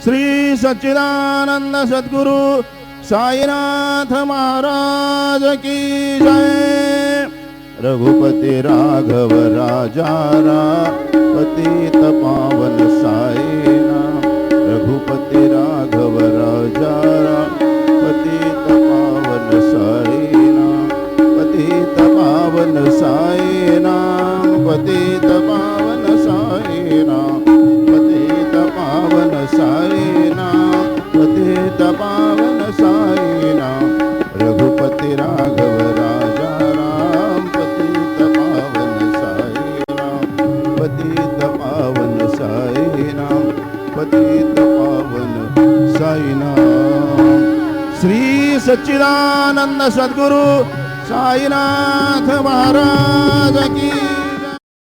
श्री सच्चिदानंद सद्गुरु साईनाथ महाराज की जय। रघुपति राघव राजा पतित पावन साई नाम। रघुपति राघव राजा पतित पावन साई नाम। पतित पावन साई नाम। पतित पावन साई नाम। पतित पावन साई नाम। पतित पावन साई नाम। रघुपति राघव राजा राम पतित पावन साई नाम। पतित पावन साई नाम। पतित पावन साई नाम। श्री सच्चिदानंद सद्गुरु साईनाथ महाराज की